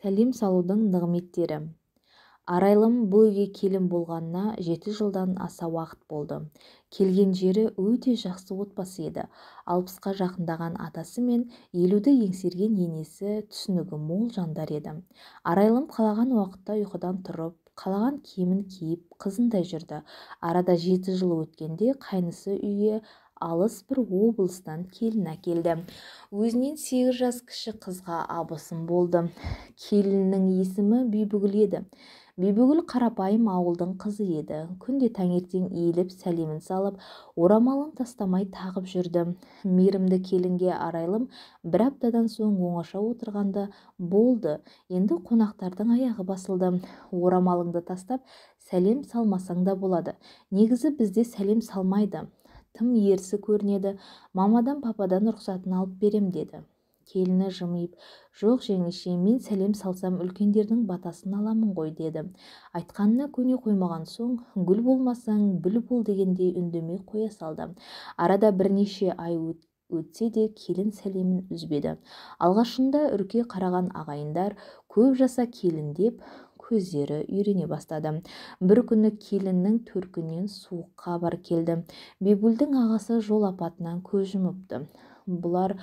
Сәлем салудың нығметтері. Арайлым бұл үйге келін болғанына 7 жылдан аса уақыт болды. Келген жері өте жақсы отбасы еді. 60-қа жақындаған атасы мен 50-ді еңсерген енесі түсінігі мол жандар еді. Арайлым қалаған уақытта ұйқыдан тұрып, қалаған киімін киіп, қызындай жүрді. Арада 7 жыл өткенде қайнысы үйге алыс бір облыстан келін әкелді. Өзінен 8 жас кіші қызға абысын болды. Келіннің есімі Бибігүл еді. Бибігүл қарапайым ауылдың қызы еді. Күнде таңертең иіліп сәлемін салып, орамалын тастамай тағып жүрді. Мейірімді келінге Арайлым бір аптадан соң оңаша отырғанда болды. Енді қонақтардың аяғы басылды. Орамалыңды тастап, сәлем салмасаң да болады. Негізі бізде сәлем салмайды. Тым ерсі көрінеді. Мамадан пападан рұқсатын алып берем деді. Келіні жымиып, жоқ жеңеше, мен сәлем салсам үлкендердің батасын аламын ғой деді. Айтқанына көне қоймаған соң, гүл болмасаң бүл бол дегендей үндемей қоя салды. Арада бірнеше ай өтсе де келін сәлемін үзбеді. Алғашында үрке қараған ағайындар көп жаса келін деп көздері үйрене бастады. Бір күні келіннің төркінен суық хабар келді. Бибігүлдің ағасы жол апатынан көз жұмыпты. Бұлар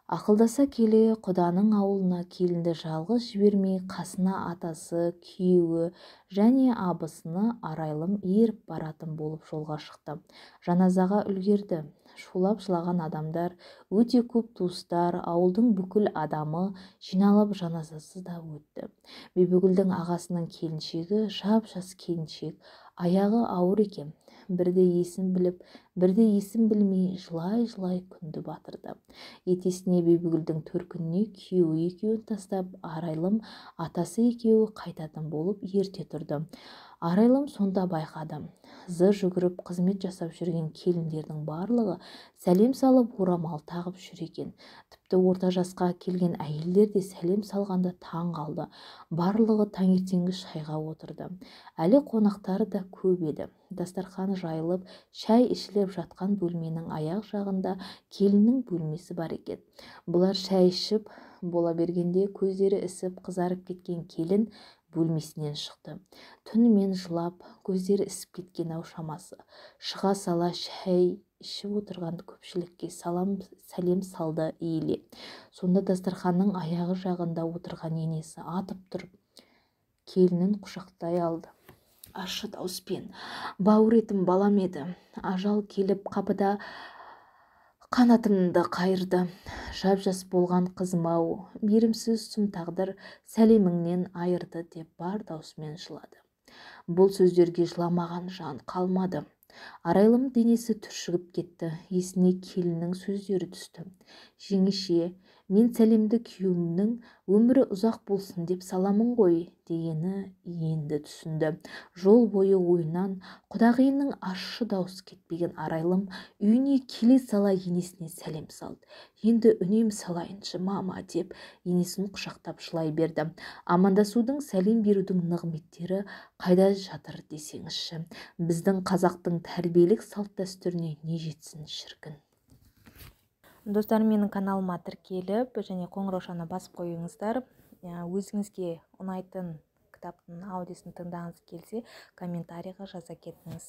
ақылдаса келе құданың ауылына келінді жалғыз жібермей, қасына атасы, күйеуі және абысыны Арайлым еріп баратын болып жолға шықты. Жаназаға үлгерді. Шулап жылаған адамдар, өте көп туыстар, ауылдың бүкіл адамы жиналып жаназасы да өтті. Бибігүлдің ағасының келіншегі жап-жас келіншек, аяғы ауыр екен. Бірде есін біліп, бірде есін білмей жылай-жылай күнді батырды. Етесіне Бибігүлдің төркініне күйеуі екеуін тастап, Арайлым атасы екеуі қайтатын болып ерте тұрды. Арайлым сонда байқады. Зыр жүгіріп қызмет жасап жүрген келіндердің барлығы сәлем салып орамал тағып жүр екен. Тіпті орта жасқа келген әйелдер де сәлем салғанда таң қалды. Барлығы таңертеңгі шайға отырды. Әлі қонақтары да көп еді. Дастархан жайылып, шай ішіліп жатқан бөлменің аяқ жағында келіннің бөлмесі бар екен. Бұлар шай ішіп бола бергенде көздері ісіп қызарып кеткен келін бөлмесінен шықты. Түнімен жылап, көздері ісіп кеткен-ау шамасы. Шыға сала шай ішіп отырған көпшілікке сәлем салды иіле. Сонда дастарханның аяғы жағында отырған енесі атып тұрып, келінін құшақтай алды. Ащы дауыспен, бауыр етім балам еді. Ажал келіп қапыда қанатымды қайырды. Жап-жас болған қызым-ау, мейірімсіз сұм тағдыр сәлеміңнен айырды деп бар даусымен жылады. Бұл сөздерге жыламаған жан қалмады. Арайлым денесі түршігіп кетті. Есіне келіннің сөздері түсті. Жеңеше, мен сәлемді күйеуімнің өмірі ұзақ болсын деп саламын ғой дегені енді түсінді. Жол бойы ойынан құдағиының ащы даусы кетпеген Арайлым үйіне келе сала енесіне сәлем салды. Енді үнем салайыншы мама деп енесін құшақтап жылай берді. Амандасудың, сәлем берудің нығметтері қайда жатыр десеңізші. Біздің қазақтың тәрбиелік салт-дәстүріне не жетсін шіркін. Достар, менің каналыма тіркеліп және қоңыраушаны басып қойыңыздар. Өзіңізге ұнайтын кітаптың аудиосын тыңдағыңыз келсе, комментарийға жаза кетіңіз.